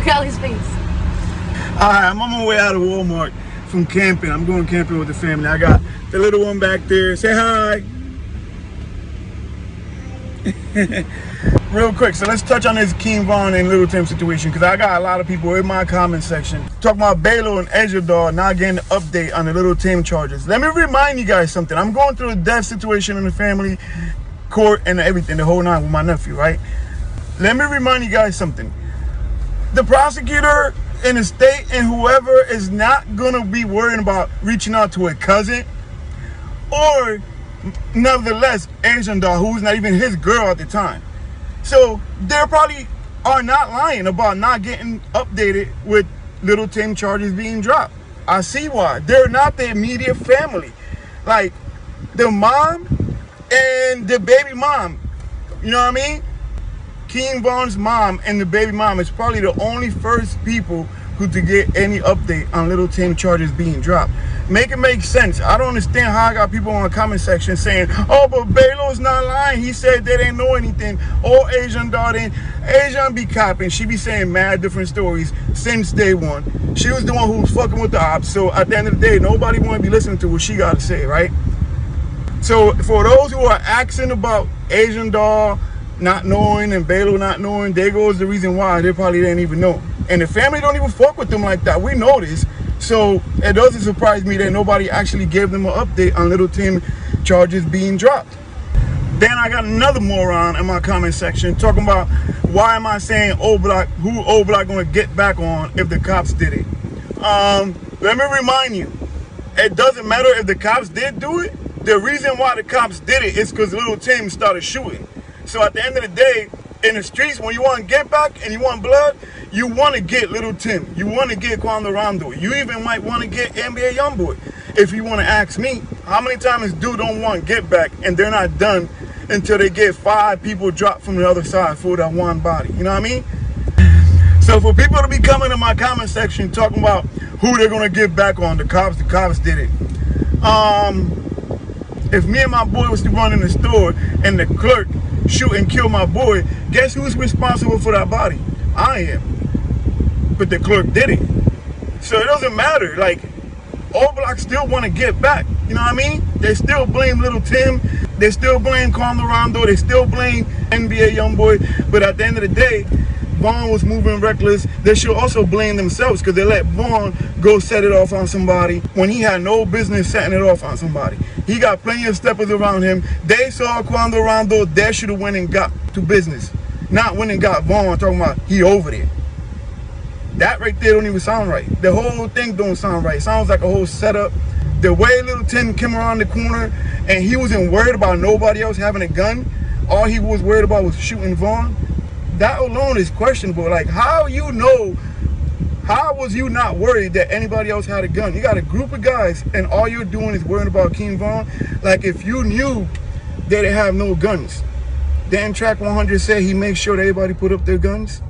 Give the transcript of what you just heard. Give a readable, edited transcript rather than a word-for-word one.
Look at Ali's face. Alright, I'm on my way out of Walmart from camping. I'm going camping with the family. I got the little one back there. Say hi. Real quick, so let's touch on this King Von and Lul Timm situation, because I got a lot of people in my comment section talking about Baylo and Asian Doll not getting an update on the Lul Timm charges. Let me remind you guys something. I'm going through the death situation in the family court and everything, the whole nine with my nephew, right? Let me remind you guys something. The prosecutor in the state and whoever is not gonna be worrying about reaching out to a cousin or nevertheless Asian Doll, who's not even his girl at the time. So they probably are not lying about not getting updated with Lul Timm charges being dropped. I see why. They're not the immediate family. Like the mom and the baby mom, you know what I mean? King Von's mom and the baby mom is probably the only first people who to get any update on Lul Timm charges being dropped. Make it make sense. I don't understand how I got people in the comment section saying, oh, but Baylo's not lying. He said they didn't know anything. Or Asian Doll didn't. Asian be copping. She be saying mad different stories since day one. She was the one who was fucking with the ops. So at the end of the day, nobody want to be listening to what she got to say, right? So for those who are asking about Asian Doll not knowing and Baylo not knowing, there goes the reason why they probably didn't even know. And the family don't even fuck with them like that. We know this. So it doesn't surprise me that nobody actually gave them an update on Lul Timm charges being dropped. Then I got another moron in my comment section talking about why am I saying Oblock, who Oblock gonna get back on if the cops did it. Let me remind you, it doesn't matter if the cops did do it. The reason why the cops did it is because Lul Timm started shooting. So at the end of the day, in the streets, when you want to get back and you want blood, you want to get Lul Timm. You want to get Quando Rondo. You even might want to get NBA Youngboy. If you want to ask me, how many times dude don't want get back and they're not done until they get 5 people dropped from the other side for that one body? You know what I mean? So for people to be coming in my comment section talking about who they're going to get back on, the cops did it. If me and my boy was to run in the store and the clerk shoot and kill my boy, guess who's responsible for that body? I am. But the clerk did it. So it doesn't matter. Like, Oblock still want to get back. You know what I mean? They still blame Lul Timm. They still blame Quando Rondo. They still blame NBA Youngboy. But at the end of the day, Vaughn was moving reckless. They should also blame themselves because they let Vaughn go set it off on somebody when he had no business setting it off on somebody. He got plenty of steppers around him. They saw Quando Rondo. They should have went and got to business. Not went and got Vaughn talking about he over there. That right there don't even sound right. The whole thing don't sound right. It sounds like a whole setup. The way Lul Timm came around the corner and he wasn't worried about nobody else having a gun. All he was worried about was shooting Vaughn. That alone is questionable. Like, how was you not worried that anybody else had a gun? You got a group of guys and all you're doing is worrying about King Von. Like, if you knew they didn't have no guns, didn't Track 100 say he makes sure that everybody put up their guns?